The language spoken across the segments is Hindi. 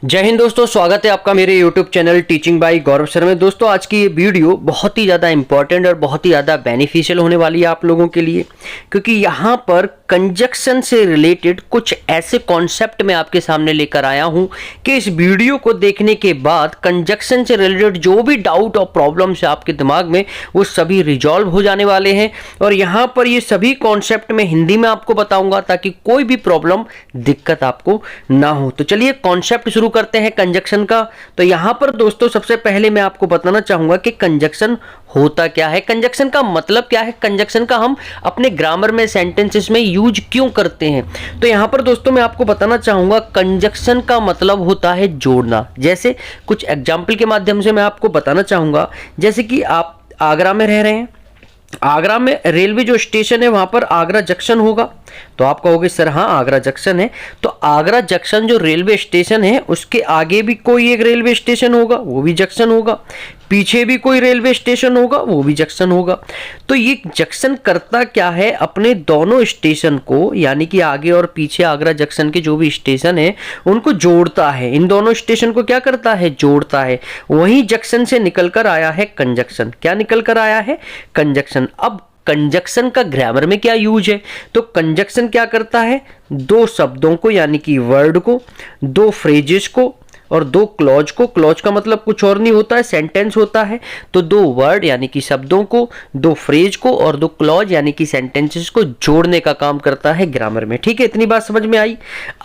जय हिंद दोस्तों, स्वागत है आपका मेरे YouTube चैनल टीचिंग बाय गौरव सर में। दोस्तों आज की ये वीडियो बहुत ही ज़्यादा इंपॉर्टेंट और बहुत ही ज़्यादा बेनिफिशियल होने वाली है आप लोगों के लिए, क्योंकि यहाँ पर कंजक्शन से रिलेटेड कुछ ऐसे कॉन्सेप्ट मैं आपके सामने लेकर आया हूँ कि इस वीडियो को देखने के बाद कंजक्शन से रिलेटेड जो भी डाउट और प्रॉब्लम्स है आपके दिमाग में वो सभी रिजॉल्व हो जाने वाले हैं। और यहाँ पर ये सभी कॉन्सेप्ट मैं हिंदी में आपको बताऊंगा ताकि कोई भी प्रॉब्लम दिक्कत आपको ना हो। तो चलिए कॉन्सेप्ट शुरू करते हैं कंजक्शन का। तो यहां पर दोस्तों सबसे पहले मैं आपको बताना चाहूंगा कि कंजक्शन होता क्या है, कंजक्शन का मतलब क्या है, कंजक्शन का हम अपने ग्रामर में सेंटेंसेस में यूज क्यों करते हैं। तो यहां पर दोस्तों मैं आपको बताना चाहूंगा कंजक्शन का मतलब होता है जोड़ना। जैसे कुछ एग्जाम्पल के माध्यम से मैं आपको बताना चाहूंगा, जैसे कि आप आगरा में रह रहे हैं, आगरा में रेलवे जो स्टेशन है वहां पर आगरा जंक्शन होगा। तो आप कहोगे सर हाँ आगरा जंक्शन है, तो आगरा जंक्शन जो रेलवे स्टेशन है उसके आगे भी कोई एक रेलवे स्टेशन होगा, वो भी जंक्शन होगा, पीछे भी कोई रेलवे स्टेशन होगा, वो भी जंक्शन होगा। तो ये जंक्शन करता क्या है, अपने दोनों स्टेशन को यानी कि आगे और पीछे आगरा जंक्शन के जो भी स्टेशन है उनको जोड़ता है। इन दोनों स्टेशन को क्या करता है, जोड़ता है। वहीं जंक्शन से निकलकर आया है कंजक्शन। क्या निकल कर आया है, कंजक्शन। अब कंजक्शन का ग्रामर में क्या यूज है, तो कंजक्शन क्या करता है, दो शब्दों को यानी कि वर्ड को, दो फ्रेजेस को और दो क्लॉज को। क्लॉज का मतलब कुछ और नहीं होता है, सेंटेंस होता है। तो दो वर्ड यानी कि शब्दों को, दो फ्रेज को और दो क्लॉज यानी कि सेंटेंसेस को जोड़ने का काम करता है ग्रामर में। ठीक है, इतनी बात समझ में आई।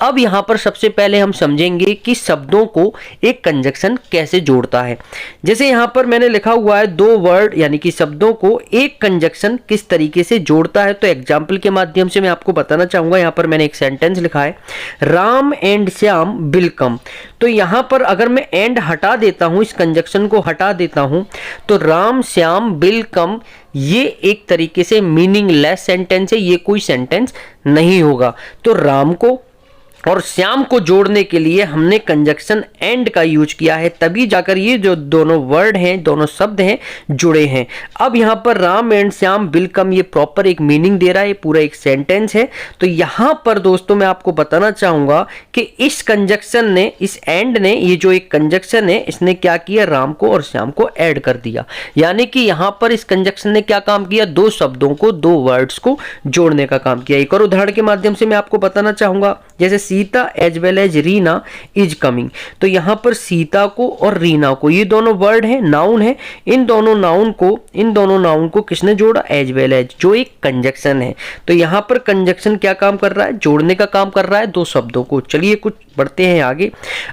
अब यहां पर सबसे पहले हम समझेंगे कि शब्दों को एक कंजक्शन कैसे जोड़ता है। जैसे यहां पर मैंने लिखा हुआ है दो वर्ड यानी कि शब्दों को एक कंजक्शन किस तरीके से जोड़ता है। तो एग्जाम्पल के माध्यम से मैं आपको बताना चाहूंगा। यहां पर मैंने एक सेंटेंस लिखा है, Ram and Shyam will come. तो यहां पर अगर मैं एंड हटा देता हूं, इस कंजक्शन को हटा देता हूं, तो राम श्याम विल कम ये एक तरीके से मीनिंगलेस सेंटेंस है, ये कोई सेंटेंस नहीं होगा। तो राम को और श्याम को जोड़ने के लिए हमने कंजक्शन एंड का यूज किया है, तभी जाकर ये जो दोनों वर्ड हैं, दोनों शब्द हैं, जुड़े हैं। अब यहां पर Ram and Shyam will come ये प्रॉपर एक मीनिंग दे रहा है, पूरा एक सेंटेंस है। तो यहां पर दोस्तों मैं आपको बताना चाहूंगा कि इस कंजक्शन ने, इस एंड ने, ये जो एक कंजक्शन है इसने क्या किया, राम को और श्याम को ऐड कर दिया। यानी कि यहां पर इस कंजक्शन ने क्या काम किया, दो शब्दों को, दो वर्ड्स को जोड़ने का काम किया। एक और उदाहरण के माध्यम से मैं आपको बताना चाहूंगा, जैसे Sita as well as Reena is coming. तो यहां पर सीता को और रीना को, ये दोनों वर्ड हैं, नाउन है, इन दोनों नाउन को किसने जोड़ा, एज वेल एज, जो एक कंजक्शन है। तो यहां पर कंजक्शन क्या काम कर रहा है, जोड़ने का काम कर रहा है दो शब्दों को। चलिए कुछ बढ़ते हैं आगे।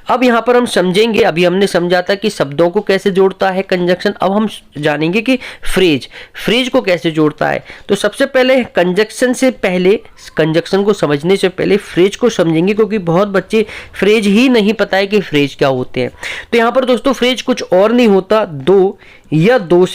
अब यहां पर हम समझेंगे, अभी हमने समझा था कि शब्दों को कैसे जोड़ता है कंजक्शन, अब हम जानेंगे कि फ्रेज को कैसे जोड़ता है। तो सबसे पहले कंजक्शन से पहले, कंजक्शन को समझने से पहले फ्रेज को समझेंगे, क्योंकि बहुत बच्चे फ्रेज ही नहीं पता है कि फ्रेज क्या होते हैं। तो यहां पर दोस्तों फ्रेज कुछ और नहीं होता, दो या दो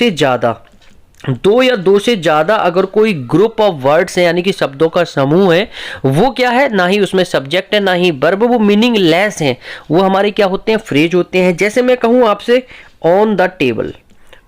से ज्यादा अगर कोई ग्रुप ऑफ वर्ड्स है यानी कि शब्दों का समूह है, वो क्या है, ना ही उसमें सब्जेक्ट है ना ही वर्ब, वो मीनिंगलेस है, वो हमारे क्या होते हैं, फ्रेज होते हैं। जैसे मैं कहूं आपसे on the table,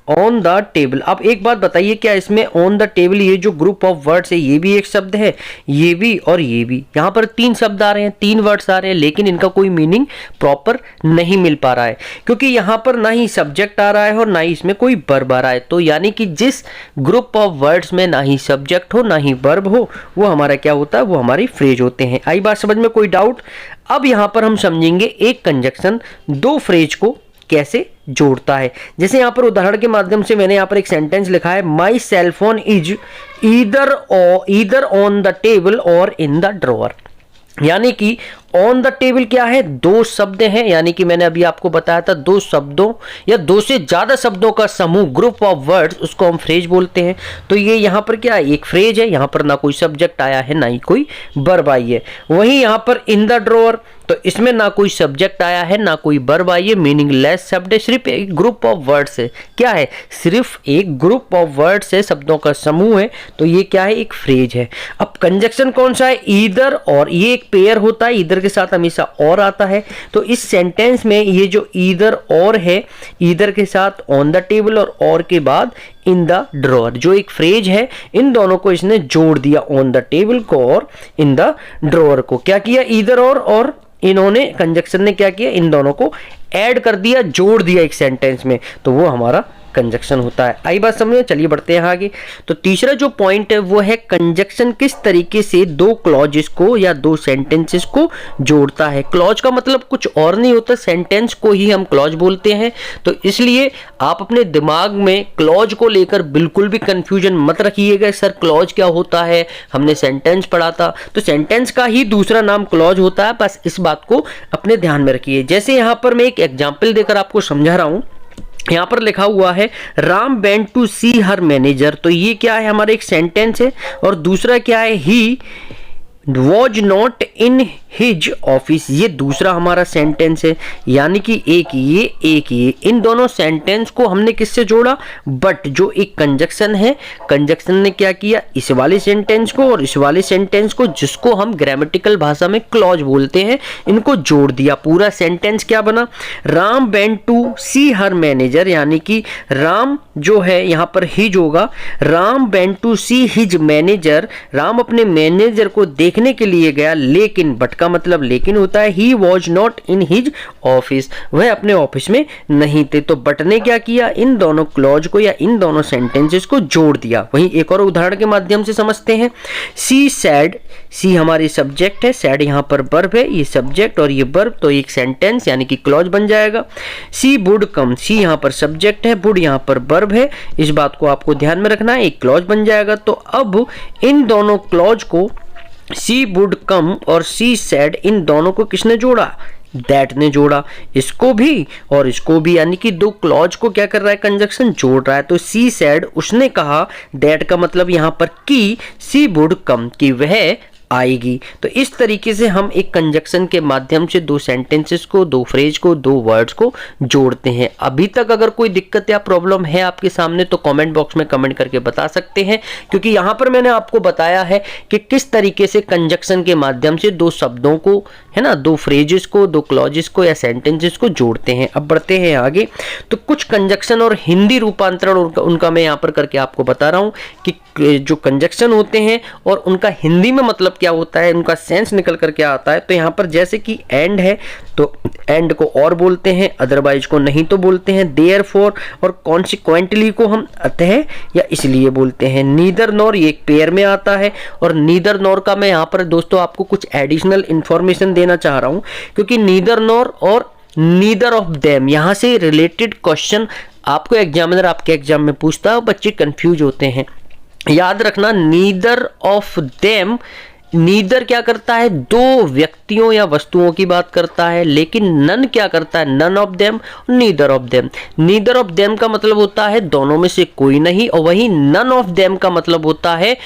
on the table. अब एक बात बताइए, क्या इसमें ऑन द टेबल ये जो ग्रुप ऑफ वर्ड्स है ये भी एक शब्द है, ये भी और ये भी, यहां पर तीन शब्द आ रहे हैं, तीन वर्ड्स आ रहे हैं, लेकिन इनका कोई मीनिंग प्रॉपर नहीं मिल पा रहा है, क्योंकि यहां पर ना ही सब्जेक्ट आ रहा है और ना ही इसमें कोई वर्ब आ रहा है। तो यानी कि जिस ग्रुप ऑफ वर्ड्स में ना ही सब्जेक्ट हो ना ही वर्ब हो, वो हमारा क्या होता है, वो हमारी फ्रेज होते हैं। आई बात समझ में, कोई डाउट। अब यहां पर हम समझेंगे एक कंजक्शन दो फ्रेज को कैसे जोड़ता है। जैसे यहां पर उदाहरण के माध्यम से मैंने यहां पर एक सेंटेंस लिखा है, my cell phone is either on the table और इन द ड्रॉअर। यानी कि ऑन द टेबल क्या है, दो शब्द हैं, यानी कि मैंने अभी आपको बताया था दो शब्दों या दो से ज्यादा शब्दों का समूह, ग्रुप ऑफ वर्ड्स, उसको हम फ्रेज बोलते हैं। तो ये यहां पर क्या है, एक फ्रेज है, यहां पर ना कोई सब्जेक्ट आया है ना ही कोई वर्ब आई है। वहीं यहां पर इन द ड्रॉअर, तो इसमें ना कोई सब्जेक्ट आया है ना कोई वर्ब आई है, मीनिंगलेस शब्द है, सिर्फ एक ग्रुप ऑफ वर्ड्स है। क्या है, सिर्फ एक ग्रुप ऑफ वर्ड्स है, शब्दों का समूह है। तो ये क्या है, एक फ्रेज है। अब कंजक्शन कौन सा है, ईदर और, ये एक पेयर होता है, ईदर के साथ हमेशा और आता है। तो इस सेंटेंस में ये जो ईदर और है, ईदर के साथ ऑन द टेबल और के बाद इन द ड्रॉअर, जो एक फ्रेज है, इन दोनों को इसने जोड़ दिया, ऑन द टेबल को और इन द ड्रॉअर को। क्या किया, ईदर और इन्होंने कंजक्शन ने क्या किया, इन दोनों को ऐड कर दिया, जोड़ दिया एक सेंटेंस में, तो वो हमारा कंजक्शन होता है। आई बात समझ में? चलिए बढ़ते हैं आगे। तो तीसरा जो पॉइंट है वो है कंजक्शन किस तरीके से दो क्लॉजेस को या दो सेंटेंसेस को जोड़ता है। क्लॉज का मतलब कुछ और नहीं होता, सेंटेंस को ही हम क्लॉज बोलते हैं। तो इसलिए आप अपने दिमाग में क्लॉज को लेकर बिल्कुल भी कंफ्यूजन मत रखिएगा, सर क्लॉज क्या होता है, हमने सेंटेंस पढ़ा था। तो सेंटेंस का ही दूसरा नाम क्लॉज होता है, बस इस बात को अपने ध्यान में रखिए। जैसे यहां पर मैं एक एग्जाम्पल देकर आपको समझा रहा हूं, यहां पर लिखा हुआ है Ram went to see her manager. तो ये क्या है, हमारा एक सेंटेंस है। और दूसरा क्या है, he was not in his office, ये दूसरा हमारा सेंटेंस है। यानी कि एक ये इन दोनों सेंटेंस को हमने किससे जोड़ा, बट जो एक कंजक्शन है, कंजक्शन ने क्या किया, इस वाले सेंटेंस को और इस वाले सेंटेंस को, जिसको हम ग्रामेटिकल भाषा में क्लॉज बोलते हैं, इनको जोड़ दिया। पूरा सेंटेंस क्या बना, Ram went to see her manager, यानी कि राम जो है यहां पर हिज होगा, Ram went to see his manager, Ram अपने मैनेजर को देखने के लिए गया, लेकिन बट का मतलब लेकिन होता है, he was not in his office, वह अपने ऑफिस में नहीं थे। तो बट ने क्या किया, इन दोनों क्लॉज को या इन दोनों सेंटेंसेस को जोड़ दिया। वहीं एक और उदाहरण के माध्यम से समझते हैं। सी सैड, सी हमारी सब्जेक्ट है, सैड यहां पर वर्ब है, ये सब्जेक्ट और ये वर्ब, तो एक सेंटेंस यानी कि क्लॉज बन जाएगा। सी वुड कम, सी यहां पर सब्जेक्ट है, वुड यहां पर वर्ब है, इस बात को आपको ध्यान में रखना है, एक क्लॉज बन जाएगा। तो अब इन दोनों क्लॉज को, सी वुड कम और सी सैड, इन दोनों को किसने जोड़ा, दैट ने जोड़ा, इसको भी और इसको भी, यानी कि दो क्लॉज को क्या कर रहा है, कंजक्शन जोड़ रहा है। तो सी सैड उसने कहा, दैट का मतलब यहां पर कि सी वुड कम, कि वह आएगी। तो इस तरीके से हम एक कंजक्शन के माध्यम से दो सेंटेंसेस को, दो फ्रेज को, दो वर्ड्स को जोड़ते हैं। अभी तक अगर कोई दिक्कत या प्रॉब्लम है आपके सामने तो कमेंट बॉक्स में कमेंट करके बता सकते हैं, क्योंकि यहां पर मैंने आपको बताया है कि किस तरीके से कंजक्शन के माध्यम से दो शब्दों को, है ना, दो फ्रेजेस को, दो क्लॉजेस को या सेंटेंसेस को जोड़ते हैं। अब बढ़ते हैं आगे। तो कुछ कंजक्शन और हिंदी रूपांतरण उनका मैं यहां पर करके आपको बता रहा हूं कि जो कंजक्शन होते हैं और उनका हिंदी में मतलब क्या होता है, उनका सेंस निकल कर क्या आता है। तो यहाँ पर जैसे कि एंड है, तो एंड को और बोलते हैं, अदरवाइज को नहीं तो बोलते हैं देयरफॉर, और कॉन्सिक्वेंटली को हम अतः या इसलिए बोलते हैं। नीदर नॉर ये एक पेयर में आता है, और नीदर नॉर का मैं यहाँ पर दोस्तों आपको कुछ एडिशनल इंफॉर्मेशन देना चाह रहा हूँ, क्योंकि नीदर नॉर और नीदर ऑफ देम यहाँ से रिलेटेड क्वेश्चन आपको एग्जामिनर आपके एग्जाम में पूछता है, बच्चे कंफ्यूज होते हैं। याद रखना, नीदर ऑफ देम, नीदर क्या करता है, दो व्यक्तियों या वस्तुओं की बात करता है, लेकिन नन क्या करता है, none of them, neither of them. Neither of them का मतलब होता है दोनों में से कोई नहीं, और वही नन ऑफ देम का मतलब होता है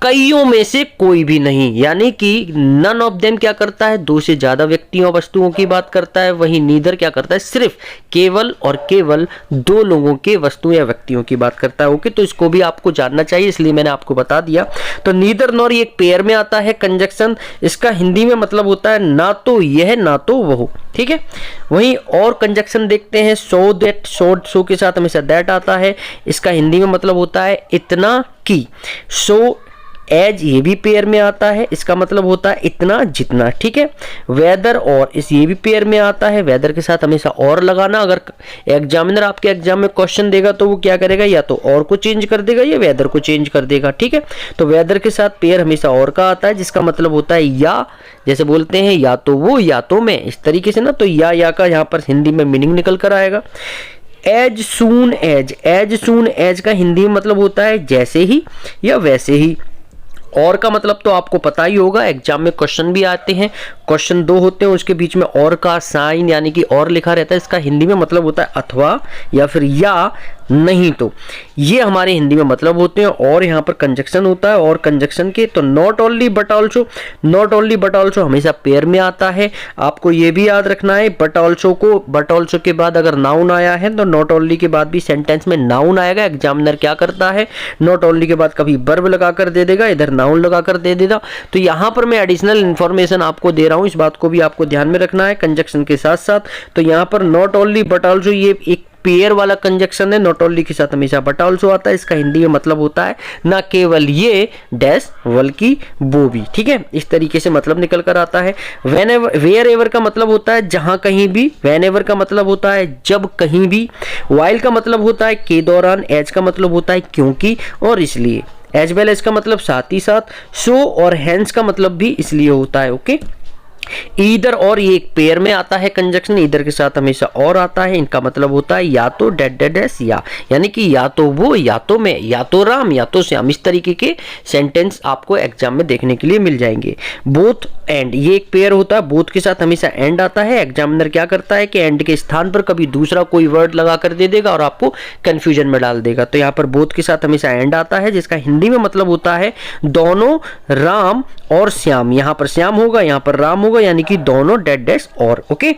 कईयों में से कोई भी नहीं। यानी कि नन ऑफ देम क्या करता है, दो से ज्यादा व्यक्तियों वस्तुओं की बात करता है, वही नीदर क्या करता है, सिर्फ केवल और केवल दो लोगों के वस्तुओं या व्यक्तियों की बात करता है। ओके, तो इसको भी आपको जानना चाहिए, इसलिए मैंने आपको बता दिया। तो नीदर नॉर ये एक पेयर में आता है कंजक्शन, इसका हिंदी में मतलब होता है ना तो यह ना तो वह। ठीक है, वहीं और कंजक्शन देखते हैं। सो दैट, सो के साथ हमेशा दैट आता है, इसका हिंदी में मतलब होता है इतना की। सो एज ये भी पेयर में आता है, इसका मतलब होता है इतना जितना। ठीक है, वेदर और इस ये भी पेयर में आता है, वेदर के साथ हमेशा और लगाना। अगर एग्जामिनर आपके एग्जाम में क्वेश्चन देगा तो वो क्या करेगा, या तो और को चेंज कर देगा या वेदर को चेंज कर देगा। ठीक है, तो वेदर के साथ पेयर हमेशा और का आता है, जिसका मतलब होता है या, जैसे बोलते हैं या तो वो या तो मैं, इस तरीके से ना। तो या का यहाँ पर हिंदी में मीनिंग निकल कर आएगा। As soon as, as soon as का हिंदी में मतलब होता है जैसे ही या वैसे ही। और का मतलब तो आपको पता ही होगा, एग्जाम में क्वेश्चन भी आते हैं, क्वेश्चन दो होते हैं, उसके बीच में और का साइन यानी कि और लिखा रहता है, इसका हिंदी में मतलब होता है अथवा या फिर या नहीं तो। ये हमारे हिंदी में मतलब होते हैं। और यहाँ पर कंजक्शन होता है, और कंजक्शन के तो not only but also, not only but also हमेशा पेयर में आता है। आपको ये भी याद रखना है, बट ऑल्सो को, बट ऑल्सो के बाद अगर नाउन आया है तो नॉट ओनली के बाद भी सेंटेंस में नाउन आएगा। एग्जामिनर क्या करता है, नॉट ओनली के बाद कभी वर्ब लगा कर दे देगा, इधर नाउन लगा कर दे देगा। तो यहाँ पर मैं एडिशनल इन्फॉर्मेशन आपको दे रहा हूँ, इस बात को भी आपको ध्यान में रखना है कंजक्शन के साथ साथ। तो यहाँ पर नॉट ओनली बट ऑल्सो ये एक पेयर वाला कंजक्शन है, नॉट ओनली के साथ हमेशा बट ऑल्सो आता है। इसका हिंदी में मतलब होता है ना केवल ये डैश बल्कि वो भी, ठीक है। इस तरीके से मतलब निकल कर आता है। वेयर एवर का मतलब होता है जहां कहीं भी, वेन एवर का मतलब होता है जब कहीं भी, वाइल का मतलब होता है के दौरान, एज का मतलब होता है क्योंकि और इसलिए, एज वेल एज का मतलब साथ ही साथ, सो और हैंस का मतलब भी इसलिए होता है। ओके, ईदर और ये एक पेयर में आता है कंजक्शन, ईदर के साथ हमेशा और आता है। इनका मतलब होता है या तो डेड डेड एस या, यानी कि या तो वो या तो मैं, या तो राम या तो श्याम, इस तरीके के सेंटेंस आपको एग्जाम में देखने के लिए मिल जाएंगे। बोथ एंड ये एक पेयर होता है, बोथ के साथ हमेशा एंड आता है। एग्जामिनर क्या करता है कि एंड के स्थान पर कभी दूसरा कोई वर्ड लगा कर दे देगा और आपको कंफ्यूजन में डाल देगा। तो यहाँ पर बोथ के साथ हमेशा एंड आता है, जिसका हिंदी में मतलब होता है दोनों राम और श्याम। यहाँ पर श्याम होगा, यहाँ पर राम होगा, यानी कि दोनों डेड डैश और। ओके,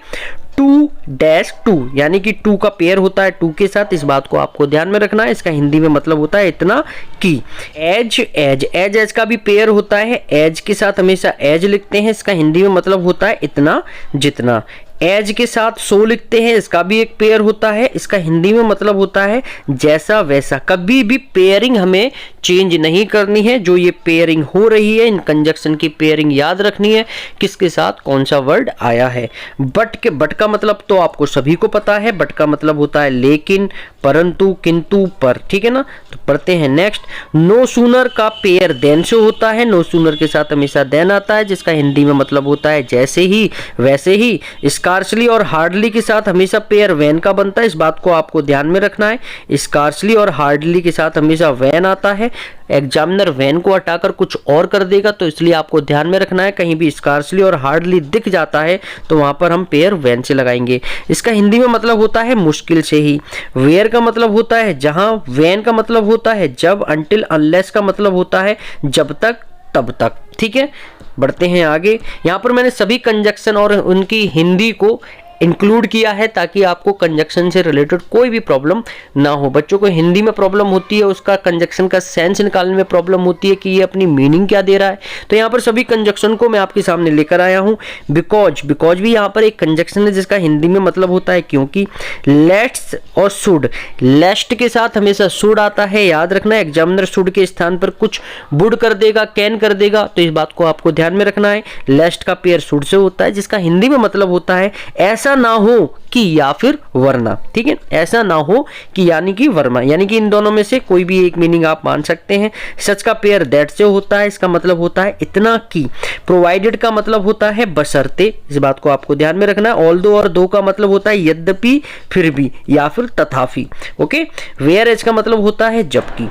टू डैश टू, यानी कि टू का पेयर होता है टू के साथ, इस बात को आपको ध्यान में रखना है। इसका हिंदी में मतलब होता है इतना कि। एज एज एज एज का भी पेयर होता है, एज के साथ हमेशा एज लिखते हैं, इसका हिंदी में मतलब होता है इतना जितना। एज के साथ सो लिखते हैं, इसका भी एक पेयर होता है, इसका हिंदी में मतलब होता है जैसा वैसा। कभी भी पेयरिंग हमें चेंज नहीं करनी है, जो ये पेयरिंग हो रही है इन कंजक्शन की पेयरिंग याद रखनी है, किसके साथ कौन सा वर्ड आया है। बट का मतलब तो आपको सभी को पता है, बट का मतलब होता है लेकिन, परंतु, किंतु, पर, ठीक है ना। तो पढ़ते हैं नेक्स्ट। नो सूनर का पेयर देन से होता है, नो सूनर के साथ हमेशा देन आता है, जिसका हिंदी में मतलब होता है जैसे ही वैसे ही। स्कार्सली और हार्डली के साथ हमेशा पेयर वैन का बनता है, इस बात को आपको ध्यान में रखना है। स्कार्सली और हार्डली के साथ हमेशा वैन आता है। एग्जामिनर वैन को हटाकर कुछ और कर देगा, तो इसलिए आपको ध्यान में रखना है, कहीं भी स्कार्सली और हार्डली दिख जाता है तो वहां पर हम पेयर वैन से लगाएंगे। इसका हिंदी में मतलब होता है मुश्किल से ही। वेयर का मतलब होता है जहां, वैन का मतलब होता है जब, अनटिल अनलेस का मतलब होता है जब तक तब तक, ठीक है। बढ़ते हैं आगे। यहाँ पर मैंने सभी कंजक्शन और उनकी हिंदी को इंक्लूड किया है ताकि आपको कंजक्शन से रिलेटेड कोई भी प्रॉब्लम ना हो। बच्चों को हिंदी में प्रॉब्लम होती है, उसका कंजक्शन का सेंस निकालने में प्रॉब्लम होती है कि ये अपनी मीनिंग क्या दे रहा है। तो यहाँ पर सभी कंजक्शन को मैं आपके सामने लेकर आया हूँ। बिकॉज, बिकॉज भी यहाँ पर एक कंजक्शन है जिसका हिंदी में मतलब होता है क्योंकि। लेट्स और शुड, लेस्ट के साथ हमेशा शुड आता है, याद रखना। एग्जामिनर शुड के स्थान पर कुछ वुड कर देगा, कैन कर देगा, तो इस बात को आपको ध्यान में रखना है। लेस्ट का पेयर शुड से होता है, जिसका हिंदी में मतलब होता है ऐसा ना हो कि या फिर वरना, ठीक है। ऐसा ना हो कि यानी कि वरना, यानी कि इन दोनों में से कोई भी एक मीनिंग आप मान सकते हैं। सच का पेयर दैट से होता है, इसका मतलब होता है इतना कि। प्रोवाइडेड का मतलब होता है बशर्ते, इस बात को आपको ध्यान में रखना है। ऑल्दो और दो का मतलब होता है यद्यपि, फिर भी, या फिर तथापि। ओके, वेयर एज का मतलब होता है जबकि।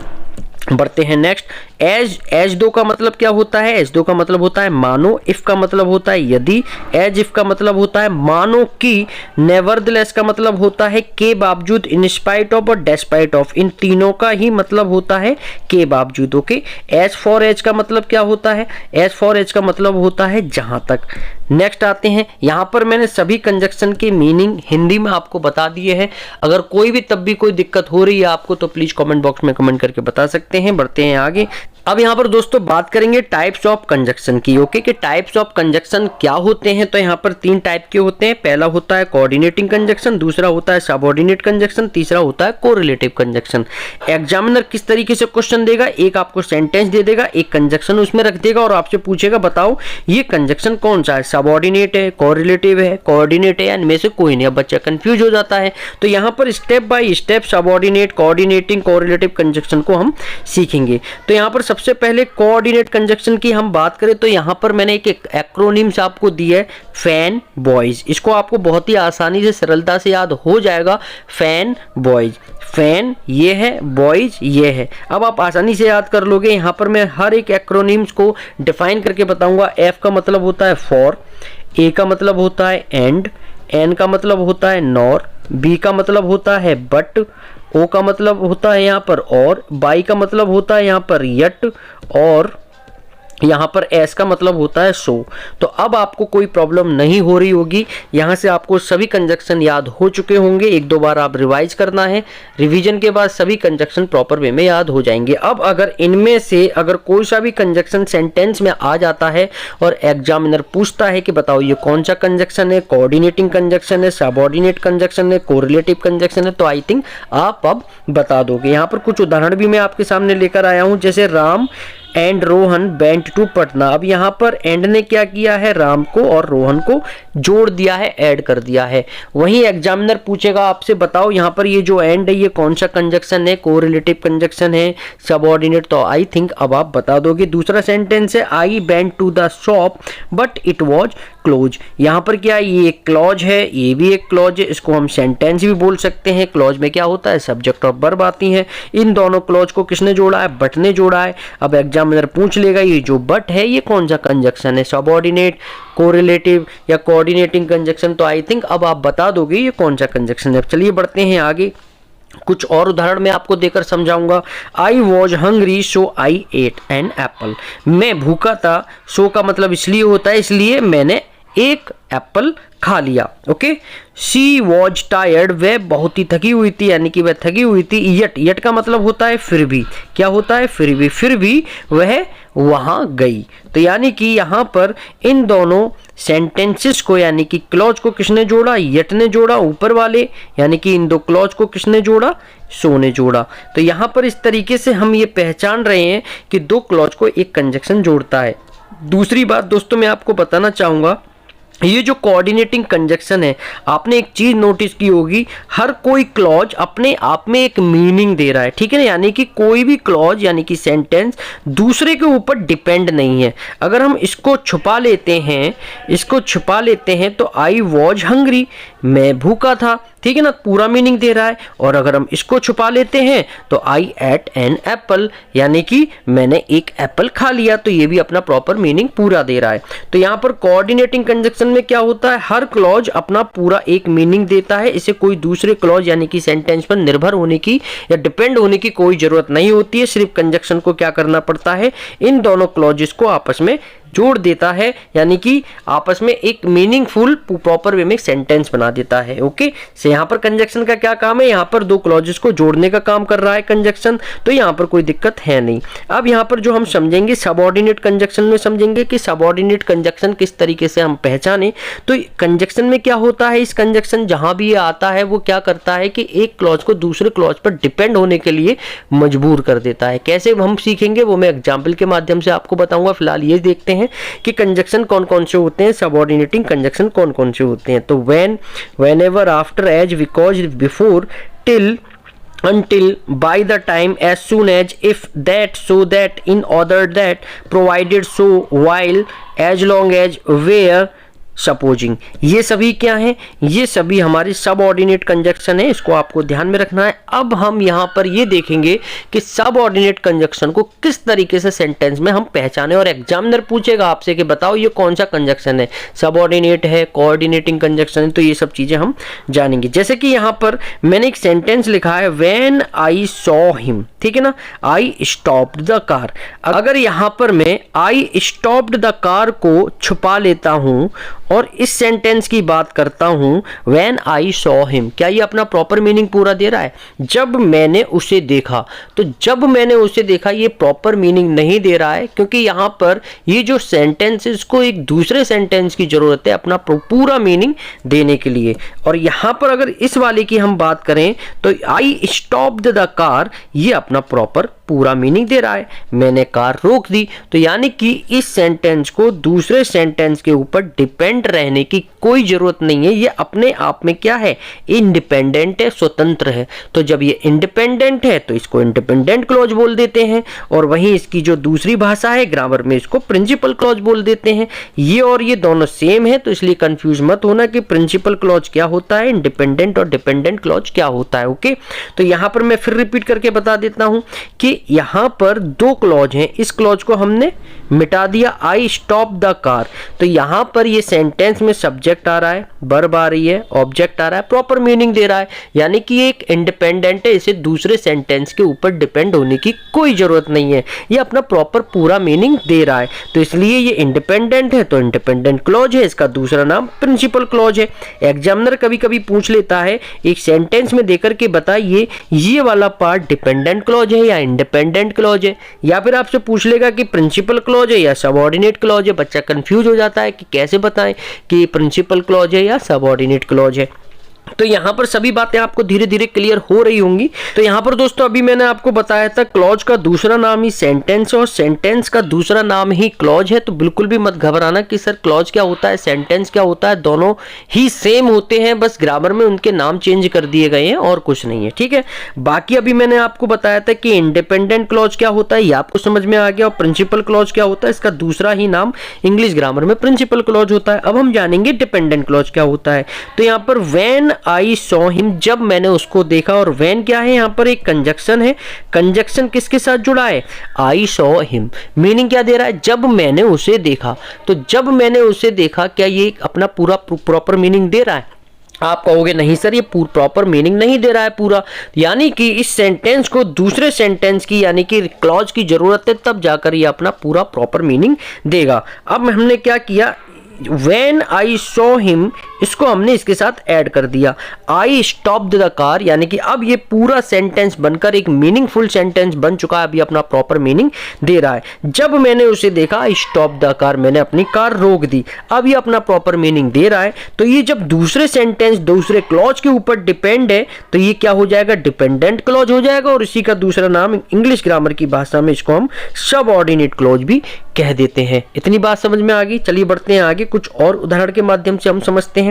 बढ़ते हैं नेक्स्ट। एज, एज दो का मतलब क्या होता है? एज दो का मतलब होता है मानो। इफ का मतलब होता है यदि। एज इफ का मतलब होता है मानो कि। नेवरदलेस का मतलब होता है के बावजूद। इन स्पाइट ऑफ और डेस्पाइट ऑफ, इन तीनों का ही मतलब होता है के बावजूद। ओके, एज फॉर एज का मतलब क्या होता है? एज फॉर एज का मतलब होता है जहां तक। नेक्स्ट आते हैं, यहां पर मैंने सभी कंजक्शन के मीनिंग हिंदी में आपको बता दिए हैं। अगर कोई भी तब भी कोई दिक्कत हो रही है आपको तो प्लीज कमेंट बॉक्स में कमेंट करके बता सकते हैं। बढ़ते हैं आगे। अब यहाँ पर दोस्तों बात करेंगे टाइप्स ऑफ कंजक्शन की। ओके, कि टाइप्स ऑफ कंजक्शन क्या होते हैं। तो यहाँ पर तीन टाइप के होते हैं। पहला होता है कोऑर्डिनेटिंग कंजक्शन, दूसरा होता है सबऑर्डिनेट कंजक्शन, तीसरा होता है कोरिलेटिव कंजक्शन। एग्जामिनर किस तरीके से क्वेश्चन देगा, एक आपको सेंटेंस दे देगा, एक कंजक्शन उसमें रख देगा और आपसे पूछेगा बताओ ये कंजक्शन कौन सा है, सबऑर्डिनेट है, कोरिलेटिव है, कोऑर्डिनेट है, इनमें से कोई नहीं। अब बच्चा कंफ्यूज हो जाता है। तो यहाँ पर step by step subordinate, coordinating, correlative conjunction को हम सीखेंगे। तो यहाँ पर सबसे पहले कोऑर्डिनेट कंजक्शन की हम बात करें तो यहां पर मैंने एक एक्रोनिम्स आपको दी है, फैन बॉयज। इसको आपको बहुत ही आसानी से सरलता से याद हो जाएगा। फैन बॉयज, फैन ये है, बॉयज ये है। अब आप आसानी से याद कर लोगे। यहां पर मैं हर एक एक्रोनिम्स को डिफाइन करके बताऊंगा। एफ का मतलब होता है फॉर, ए का मतलब होता है एंड, एन का मतलब होता है नॉर, बी का मतलब होता है बट, ओ का मतलब होता है यहाँ पर और, बाई का मतलब होता है यहाँ पर यट, और यहाँ पर एस का मतलब होता है सो। तो अब आपको कोई प्रॉब्लम नहीं हो रही होगी, यहाँ से आपको सभी कंजक्शन याद हो चुके होंगे। एक दो बार आप रिवाइज करना है, रिवीजन के बाद सभी कंजक्शन प्रॉपर वे में याद हो जाएंगे। अब अगर इनमें से अगर कोई सा भी कंजक्शन सेंटेंस में आ जाता है और एग्जामिनर पूछता है कि बताओ ये कौन सा कंजक्शन है, कोऑर्डिनेटिंग कंजक्शन है, सबऑर्डिनेट कंजक्शन है, कोरिलेटिव कंजक्शन है, तो आई थिंक आप अब बता दोगे। यहाँ पर कुछ उदाहरण भी मैं आपके सामने लेकर आया हूँ, जैसे Ram and Rohan went to Patna. अब यहाँ पर एंड ने क्या किया है, राम को और रोहन को जोड़ दिया है, ऐड कर दिया है। वहीं एग्जामिनर पूछेगा आपसे बताओ यहाँ पर ये जो एंड है ये कौन सा कंजक्शन है, कोरिलेटिव कंजक्शन है, सबऑर्डिनेट, तो आई थिंक अब आप बता दोगे। दूसरा सेंटेंस है I went to the shop but it was close. यहाँ पर क्या ये एक क्लॉज है, ये भी एक क्लॉज है, इसको हम सेंटेंस भी बोल सकते हैं। क्लॉज में क्या होता है, सब्जेक्ट और वर्ब आती हैं। इन दोनों क्लॉज को किसने जोड़ा है, बट ने जोड़ा है। अब एग्जामिनर पूछ लेगा ये जो बट है ये कौन सा कंजक्शन है, सबऑर्डिनेट, कोरिलेटिव या कोऑर्डिनेटिंग कंजक्शन, तो आई थिंक अब आप बता दोगे ये कौन सा कंजक्शन है। चलिए बढ़ते हैं आगे, कुछ और उदाहरण मैं आपको देकर समझाऊंगा। I was hungry so I ate an apple. मैं भूखा था, सो का मतलब इसलिए होता है इसलिए मैंने एक एप्पल खा लिया। ओके, शी वॉज टायर्ड, वह बहुत ही थकी हुई थी, यानी कि वह थकी हुई थी। यट का मतलब होता है फिर भी, क्या होता है, फिर भी वह वहां गई। तो यानी कि यहां पर इन दोनों सेंटेंसेस को यानी कि क्लॉज को किसने जोड़ा, यट ने जोड़ा ऊपर वाले, यानी कि इन दो क्लॉज को किसने जोड़ा, सो ने जोड़ा। तो यहां पर इस तरीके से हम ये पहचान रहे हैं कि दो क्लॉज को एक कंजक्शन जोड़ता है। दूसरी बात दोस्तों मैं आपको बताना चाहूंगा, ये जो कोऑर्डिनेटिंग कंजक्शन है, आपने एक चीज नोटिस की होगी, हर कोई क्लॉज अपने आप में एक मीनिंग दे रहा है, ठीक है ना। यानी कि कोई भी क्लॉज यानी कि सेंटेंस दूसरे के ऊपर डिपेंड नहीं है। अगर हम इसको छुपा लेते हैं तो आई वॉज हंग्री, मैं भूखा था, ठीक है ना, पूरा मीनिंग दे रहा है। और अगर हम इसको छुपा लेते हैं तो आई एट एन एप्पल, यानी कि मैंने एक एप्पल खा लिया, तो ये भी अपना प्रॉपर मीनिंग पूरा दे रहा है। तो यहाँ पर कोऑर्डिनेटिंग कंजक्शन में क्या होता है, हर क्लॉज अपना पूरा एक मीनिंग देता है, इसे कोई दूसरे क्लॉज यानी कि सेंटेंस पर निर्भर होने की या डिपेंड होने की कोई जरूरत नहीं होती है। सिर्फ कंजक्शन को क्या करना पड़ता है, इन दोनों क्लॉजेस को आपस में जोड़ देता है, यानी कि आपस में एक मीनिंगफुल प्रॉपर वे में सेंटेंस बना देता है। ओके, से यहाँ पर कंजक्शन का क्या काम है, यहाँ पर दो क्लॉजेस को जोड़ने का काम कर रहा है कंजक्शन, तो यहाँ पर कोई दिक्कत है नहीं। अब यहाँ पर जो हम समझेंगे सबऑर्डिनेट कंजक्शन में समझेंगे कि सबऑर्डिनेट कंजक्शन किस तरीके से हम पहचाने। तो कंजक्शन में क्या होता है, इस कंजक्शन जहां भी ये आता है वो क्या करता है कि एक क्लॉज को दूसरे क्लॉज पर डिपेंड होने के लिए मजबूर कर देता है। कैसे हम सीखेंगे वो मैं एग्जाम्पल के माध्यम से आपको बताऊंगा। फिलहाल ये देखते हैं कि कंजक्शन कौन कौन से होते हैं, सबऑर्डिनेटिंग कंजक्शन कौन कौन से होते हैं। तो when, whenever, after, as, because, before, till, until, by the time, as soon as, if, that, so that, in order that, provided, so, while, as long as, where, supposing, ये सभी क्या है, ये सभी हमारे सबऑर्डिनेट कंजक्शन है, इसको आपको ध्यान में रखना है। अब हम यहाँ पर ये देखेंगे कि सबऑर्डिनेट कंजक्शन को किस तरीके से सेंटेंस में हम पहचाने, और एग्जामिनर पूछेगा आपसे कि बताओ ये कौन सा कंजक्शन है, सबऑर्डिनेट है, कोऑर्डिनेटिंग कंजक्शन है, तो ये सब चीजें हम जानेंगे। जैसे कि यहाँ पर मैंने एक सेंटेंस लिखा है, व्हेन आई सॉ हिम, ठीक है ना, आई स्टॉप्ड द कार। अगर यहाँ पर मैं आई स्टॉप्ड द कार को छुपा लेता हूं और इस सेंटेंस की बात करता हूं व्हेन आई सॉ हिम, क्या ये अपना प्रॉपर मीनिंग पूरा दे रहा है, जब मैंने उसे देखा। तो जब मैंने उसे देखा ये प्रॉपर मीनिंग नहीं दे रहा है, क्योंकि यहां पर ये जो सेंटेंस है इसको एक दूसरे सेंटेंस की जरूरत है अपना पूरा मीनिंग देने के लिए। और यहां पर अगर इस वाले की हम बात करें तो आई स्टॉप्ड द कार, ये अपना प्रॉपर पूरा मीनिंग दे रहा है, मैंने कार रोक दी। तो यानी कि इस सेंटेंस को दूसरे सेंटेंस के ऊपर डिपेंड रहने की कोई जरूरत नहीं है, ये अपने आप में क्या है, इंडिपेंडेंट है, स्वतंत्र है। तो जब ये इंडिपेंडेंट है तो इसको इंडिपेंडेंट क्लॉज बोल देते हैं, और वहीं इसकी जो दूसरी भाषा है ग्रामर में इसको प्रिंसिपल क्लॉज बोल देते हैं। ये और ये दोनों सेम है, तो इसलिए कंफ्यूज मत होना कि प्रिंसिपल क्लॉज क्या होता है, इंडिपेंडेंट और डिपेंडेंट क्लॉज क्या होता है। ओके, तो यहां पर मैं फिर रिपीट करके बता देता हूं कि यहां पर दो क्लॉज हैं, इस क्लॉज को हमने मिटा दिया, आई स्टॉप द कार। तो यहां पर ये सेंटेंस में सब्जेक्ट आ रहा है, वर्ब आ रही है, ऑब्जेक्ट आ रहा है, प्रॉपर मीनिंग दे रहा है, यानी कि एक इंडिपेंडेंट है, इसे दूसरे सेंटेंस के ऊपर डिपेंड होने की कोई जरूरत नहीं है, ये अपना प्रॉपर पूरा मीनिंग दे रहा है, तो इसलिए ये इंडिपेंडेंट है, तो इंडिपेंडेंट क्लॉज है, इसका दूसरा नाम प्रिंसिपल क्लॉज है। एग्जामिनर कभी कभी पूछ लेता है एक सेंटेंस में देकर के बताइए ये वाला पार्ट डिपेंडेंट क्लॉज है या इंडिपेंडेंट क्लॉज है, या फिर आपसे पूछ लेगा कि प्रिंसिपल क्लॉज है या सबऑर्डिनेट क्लॉज है। बच्चा कंफ्यूज हो जाता है कि कैसे बताएं कि प्रिंसिपल क्लॉज है या सबऑर्डिनेट क्लॉज है। तो यहाँ पर सभी बातें आपको धीरे धीरे क्लियर हो रही होंगी। तो यहाँ पर दोस्तों अभी मैंने आपको बताया था क्लॉज का दूसरा नाम ही सेंटेंस और सेंटेंस का दूसरा नाम ही क्लॉज है। तो बिल्कुल भी मत घबराना कि सर क्लॉज क्या होता है, सेंटेंस क्या होता है, दोनों ही सेम होते हैं, बस ग्रामर में उनके नाम चेंज कर दिए गए हैं और कुछ नहीं है, ठीक है। बाकी अभी मैंने आपको बताया था कि इंडिपेंडेंट क्लॉज क्या होता है, ये आपको समझ में आ गया, और प्रिंसिपल क्लॉज क्या होता है, इसका दूसरा ही नाम इंग्लिश ग्रामर में प्रिंसिपल क्लॉज होता है। अब हम जानेंगे डिपेंडेंट क्लॉज क्या होता है। तो यहाँ पर व्हेन आई सॉ हिम, जब मैंने उसको देखा, और व्हेन क्या है, यहाँ पर एक कंजक्शन है, कंजक्शन किसके साथ जुड़ा है, आई सॉ हिम, मीनिंग क्या दे रहा है, जब मैंने उसे देखा। तो जब मैंने उसे देखा, क्या ये अपना पूरा प्रॉपर मीनिंग दे रहा है? आप कहोगे नहीं सर ये प्रॉपर मीनिंग नहीं दे रहा है पूरा, यानी कि इस सेंटेंस को दूसरे सेंटेंस की यानी कि क्लॉज की जरूरत है, तब जाकर ये अपना पूरा प्रॉपर मीनिंग देगा। अब हमने क्या किया, When I saw him, इसको हमने इसके साथ ऐड कर दिया, I stopped the car, यानी कि अब ये पूरा सेंटेंस बनकर एक मीनिंगफुल सेंटेंस बन चुका है, अभी अपना प्रॉपर मीनिंग दे रहा है। जब मैंने उसे देखा, I stopped the car, मैंने अपनी कार रोक दी, अब ये अपना प्रॉपर मीनिंग दे रहा है। तो ये जब दूसरे सेंटेंस दूसरे क्लॉज के ऊपर डिपेंड है तो ये क्या हो जाएगा, डिपेंडेंट क्लॉज हो जाएगा, और इसी का दूसरा नाम इंग्लिश ग्रामर की भाषा में इसको हम सबऑर्डिनेट क्लॉज भी कह देते हैं। इतनी बात समझ में आ गई, चलिए बढ़ते हैं आगे, कुछ और उदाहरण के माध्यम से हम समझते हैं।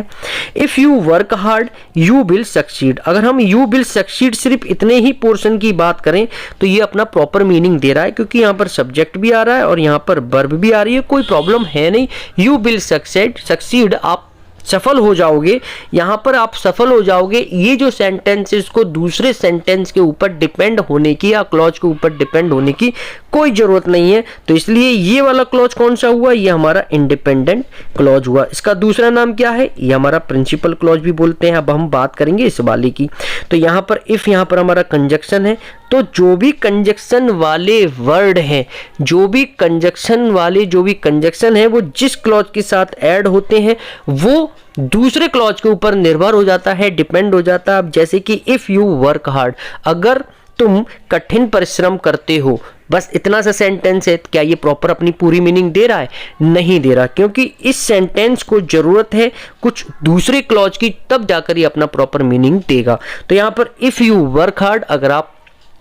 If you work hard you will succeed, अगर हम यू विल सक्सीड सिर्फ इतने ही पोर्शन की बात करें तो ये अपना प्रॉपर मीनिंग दे रहा है, क्योंकि यहाँ पर सब्जेक्ट भी आ रहा है और यहाँ पर वर्ब भी आ रही है, कोई प्रॉब्लम है नहीं। यू विल सक्सीड, आप सफल हो जाओगे, यहाँ पर आप सफल हो जाओगे। ये जो सेंटेंस है इसको दूसरे सेंटेंस के ऊपर डिपेंड होने की या क्लॉज के ऊपर डिपेंड होने की कोई जरूरत नहीं है, तो इसलिए ये वाला क्लॉज कौन सा हुआ, ये हमारा इंडिपेंडेंट क्लॉज हुआ। इसका दूसरा नाम क्या है, ये हमारा प्रिंसिपल क्लॉज भी बोलते हैं। अब हम बात करेंगे इस वाले की। तो यहाँ पर इफ यहाँ पर हमारा कंजक्शन है, तो जो भी कंजक्शन वाले वर्ड हैं, जो भी कंजक्शन है वो जिस क्लॉज के साथ ऐड होते हैं वो दूसरे क्लॉज के ऊपर निर्भर हो जाता है, डिपेंड हो जाता है। अब जैसे कि इफ यू वर्क हार्ड, अगर तुम कठिन परिश्रम करते हो, बस इतना सा सेंटेंस है, क्या ये प्रॉपर अपनी पूरी मीनिंग दे रहा है, नहीं दे रहा, क्योंकि इस सेंटेंस को जरूरत है कुछ दूसरे क्लॉज की, तब जाकर ये अपना प्रॉपर मीनिंग देगा। तो यहाँ पर इफ यू वर्क हार्ड, अगर आप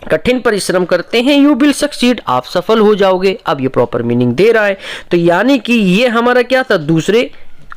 कठिन परिश्रम करते हैं, यू विल सक्सीड, आप सफल हो जाओगे, अब ये प्रॉपर मीनिंग दे रहा है। तो यानी कि ये हमारा क्या था, दूसरे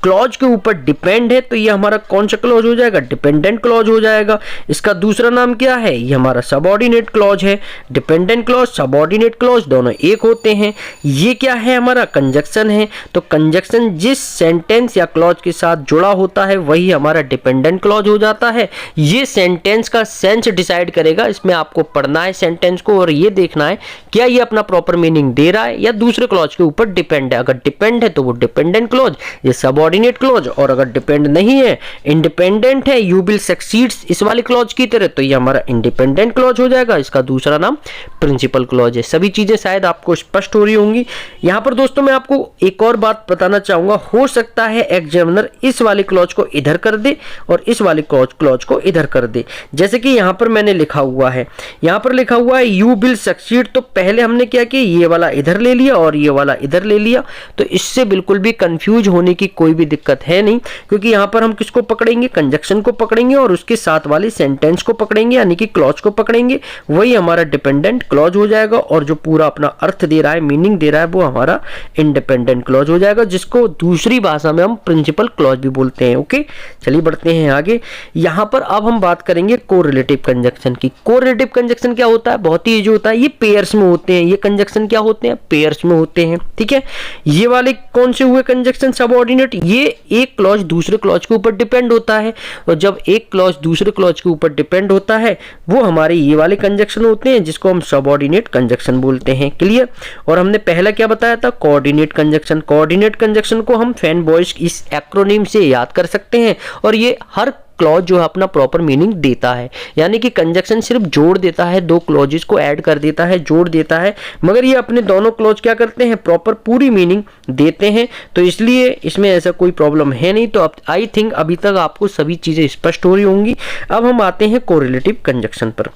क्लॉज के ऊपर डिपेंड है, तो ये हमारा कौन सा क्लॉज हो जाएगा, डिपेंडेंट क्लॉज हो जाएगा। इसका दूसरा नाम क्या है, ये हमारा सबऑर्डिनेट क्लॉज है। डिपेंडेंट क्लॉज, सबऑर्डिनेट क्लॉज दोनों एक होते हैं। ये क्या है, हमारा कंजक्शन है, तो कंजक्शन जिस सेंटेंस या क्लॉज के साथ जुड़ा होता है वही हमारा डिपेंडेंट क्लॉज हो जाता है। ये सेंटेंस का सेंस डिसाइड करेगा, इसमें आपको पढ़ना है सेंटेंस को और ये देखना है क्या ये अपना प्रॉपर मीनिंग दे रहा है या दूसरे क्लॉज के ऊपर डिपेंड है। अगर डिपेंड है तो वो डिपेंडेंट क्लॉज, ये सबऑर्डिनेट क्लॉज, और अगर डिपेंड नहीं है, इंडिपेंडेंट है, यू विल सक्सीड इस वाले क्लॉज की तरह, तो ये हमारा इंडिपेंडेंट क्लॉज हो जाएगा। इसका दूसरा नाम प्रिंसिपल क्लॉज है। सभी चीजें शायद आपको स्पष्ट हो रही होंगी। यहां पर दोस्तों मैं आपको एक और बात बताना चाहूंगा, हो सकता है एग्जामिनर इस वाले क्लॉज को इधर कर दे और इस वाले क्लॉज को इधर कर दे। जैसे कि यहां पर मैंने लिखा हुआ है, यहां पर लिखा हुआ है यू विल सक्सीड, तो पहले हमने क्या किया, ये वाला इधर ले लिया और ये वाला इधर ले लिया, तो इससे बिल्कुल भी कंफ्यूज होने की कोई भी दिक्कत है नहीं, क्योंकि यहां पर हम किसको पकड़ेंगे, कंजक्शन को पकड़ेंगे और उसके साथ वाले सेंटेंस को पकड़ेंगे, यानी कि क्लॉज को पकड़ेंगे, वही हमारा डिपेंडेंट क्लॉज हो जाएगा, और जो पूरा अपना अर्थ दे रहा है, मीनिंग दे रहा है, वो हमारा इंडिपेंडेंट क्लॉज हो जाएगा, जिसको दूसरी भाषा में हम प्रिंसिपल क्लॉज भी बोलते हैं। ओके, चलिए बढ़ते हैं आगे। यहां पर अब हम बात करेंगे कोरिलेटिव कंजक्शन की। कोरिलेटिव कंजक्शन क्या होता है, बहुत ही इजी होता है, ये पेयर्स में होते हैं। ये कंजक्शन क्या होते हैं, पेयर्स में होते हैं, ठीक है। ये वाले कौन से हुए कंजक्शन, सबऑर्डिनेट, ये एक क्लॉज दूसरे क्लॉज के ऊपर डिपेंड होता है, और जब एक क्लॉज दूसरे क्लॉज के ऊपर डिपेंड होता है वो हमारे ये वाले कंजक्शन होते हैं जिसको हम सबऑर्डिनेट कंजक्शन बोलते हैं। क्लियर। और हमने पहला क्या बताया था, कोऑर्डिनेट कंजक्शन। कोऑर्डिनेट कंजक्शन को हम फैन बॉयज इस एक्रोनिम से याद कर सकते हैं, और ये हर क्लॉज जो है अपना प्रॉपर मीनिंग देता है, यानी कि कंजक्शन सिर्फ जोड़ देता है, दो क्लॉजेस को ऐड कर देता है, जोड़ देता है, मगर ये अपने दोनों क्लॉज क्या करते हैं, प्रॉपर पूरी मीनिंग देते हैं। तो इसलिए इसमें ऐसा कोई प्रॉब्लम है नहीं। तो अब आई थिंक अभी तक आपको सभी चीजें स्पष्ट हो रही होंगी। अब हम आते हैं कोरिलेटिव कंजक्शन पर।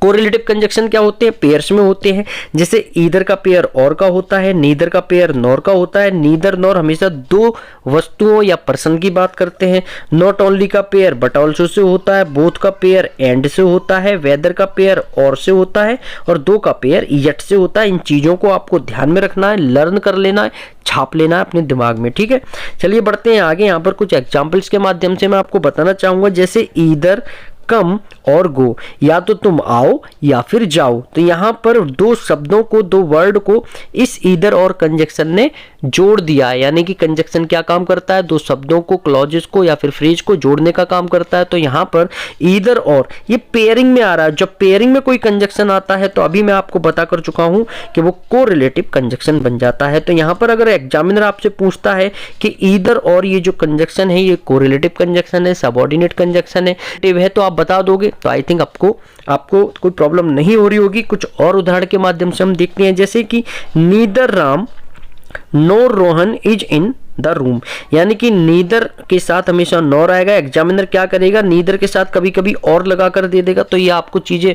कोरिलेटिव कंजक्शन क्या होते हैं, पेयर्स में होते हैं। जैसे ईदर का पेयर और का होता है, नीदर का पेयर नॉर का होता है। नीदर नॉर हमेशा दो वस्तुओं या पर्सन की बात करते हैं। नॉट ओनली का पेयर बट ऑल्सो से होता है। बोथ का पेयर एंड से होता है। वेदर का पेयर और से होता है, और दो का पेयर यट से होता है। इन चीजों को आपको ध्यान में रखना है, लर्न कर लेना है, छाप लेना है अपने दिमाग में। ठीक है, चलिए बढ़ते हैं आगे। यहाँ पर कुछ एग्जाम्पल्स के माध्यम से मैं आपको बताना चाहूंगा। जैसे ईदर कम और गो, या तो तुम आओ या फिर जाओ। तो यहां पर दो शब्दों को, दो वर्ड को इस ईदर और कंजक्शन ने जोड़ दिया है, यानी कि कंजक्शन क्या काम करता है, दो शब्दों को, क्लॉजेस को या फिर फ्रेज को जोड़ने का काम करता है। तो यहां पर ईदर और ये पेयरिंग में आ रहा है। जब पेयरिंग में कोई कंजक्शन आता है तो अभी मैं आपको बता कर चुका हूं कि वो कोरिलेटिव कंजक्शन बन जाता है। तो यहां पर अगर एग्जामिनर आपसे पूछता है कि ईदर और ये जो कंजक्शन है ये कोरिलेटिव कंजक्शन है, सबऑर्डिनेट कंजक्शन है तो आप बता दोगे। तो आई थिंक आपको कोई प्रॉब्लम नहीं हो रही होगी। कुछ और उदाहरण के माध्यम से हम देखते हैं। जैसे कि neither Ram NOR Rohan is in the room, यानी कि नीदर के साथ हमेशा नॉर आएगा। एग्जामिनर क्या करेगा, नीदर के साथ कभी कभी और लगा कर दे देगा। तो ये आपको चीजें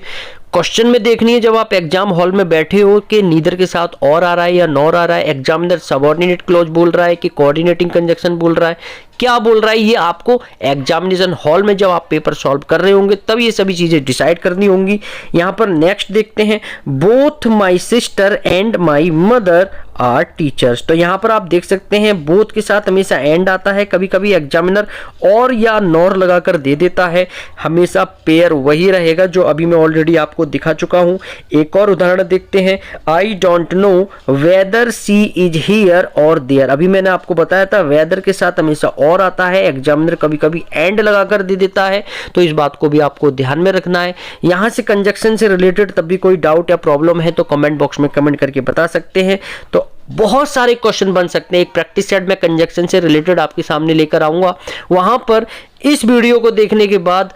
क्वेश्चन में देखनी है जब आप एग्जाम हॉल में बैठे हो कि नीदर के साथ और आ रहा है या नॉर आ रहा है। एग्जामिनर सबऑर्डिनेट क्लॉज बोल रहा है कि कोऑर्डिनेटिंग कंजक्शन बोल रहा है, क्या बोल रहा है, ये आपको एग्जामिनेशन हॉल में जब आप पेपर सॉल्व कर रहे होंगे तब ये सभी चीजें डिसाइड करनी होंगी। यहां पर नेक्स्ट देखते हैं, both my sister and my mother are teachers. तो यहां पर आप देख सकते हैं बोथ के साथ हमेशा एंड आता है, कभी कभी एग्जामिनर और या नॉर लगाकर दे देता है। हमेशा पेयर वही रहेगा जो अभी मैं ऑलरेडी आपको दिखा चुका हूं। एक और उदाहरण देखते हैं, I don't know whether C is here और देयर। अभी मैंने आपको बताया था वेदर के साथ हमेशा और आता है, एग्जामिनर कभी कभी एंड लगाकर दे देता है। तो इस बात को भी आपको ध्यान में रखना है। यहां से कंजक्शन से रिलेटेड तब भी कोई डाउट या प्रॉब्लम है तो कमेंट बॉक्स में कमेंट करके बता सकते हैं। तो बहुत सारे क्वेश्चन बन सकते हैं। एक प्रैक्टिस सेट में कंजक्शन से रिलेटेड आपके सामने लेकर आऊंगा। वहां पर इस वीडियो को देखने के बाद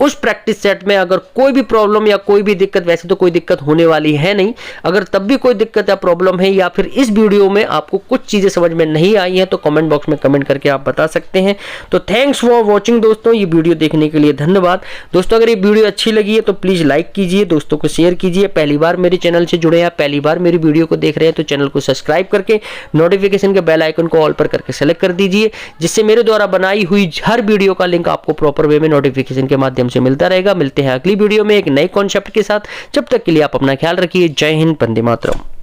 उस प्रैक्टिस सेट में अगर कोई भी प्रॉब्लम या कोई भी दिक्कत, वैसे तो कोई दिक्कत होने वाली है नहीं, अगर तब भी कोई दिक्कत या प्रॉब्लम है या फिर इस वीडियो में आपको कुछ चीजें समझ में नहीं आई हैं तो कमेंट बॉक्स में कमेंट करके आप बता सकते हैं। तो थैंक्स फॉर वॉचिंग दोस्तों, ये वीडियो देखने के लिए धन्यवाद। दोस्तों अगर ये वीडियो अच्छी लगी है तो प्लीज लाइक कीजिए, दोस्तों को शेयर कीजिए। पहली बार मेरे चैनल से जुड़े हैं, पहली बार मेरी वीडियो को देख रहे हैं तो चैनल को सब्सक्राइब करके नोटिफिकेशन के बेल आइकन को ऑल पर करके सेलेक्ट कर दीजिए, जिससे मेरे द्वारा बनाई हुई हर वीडियो का लिंक आपको प्रॉपर वे में नोटिफिकेशन के माध्यम से मिलता रहेगा। मिलते हैं अगली वीडियो में एक नए कॉन्सेप्ट के साथ। जब तक के लिए आप अपना ख्याल रखिए। जय हिंद, वंदे मातरम।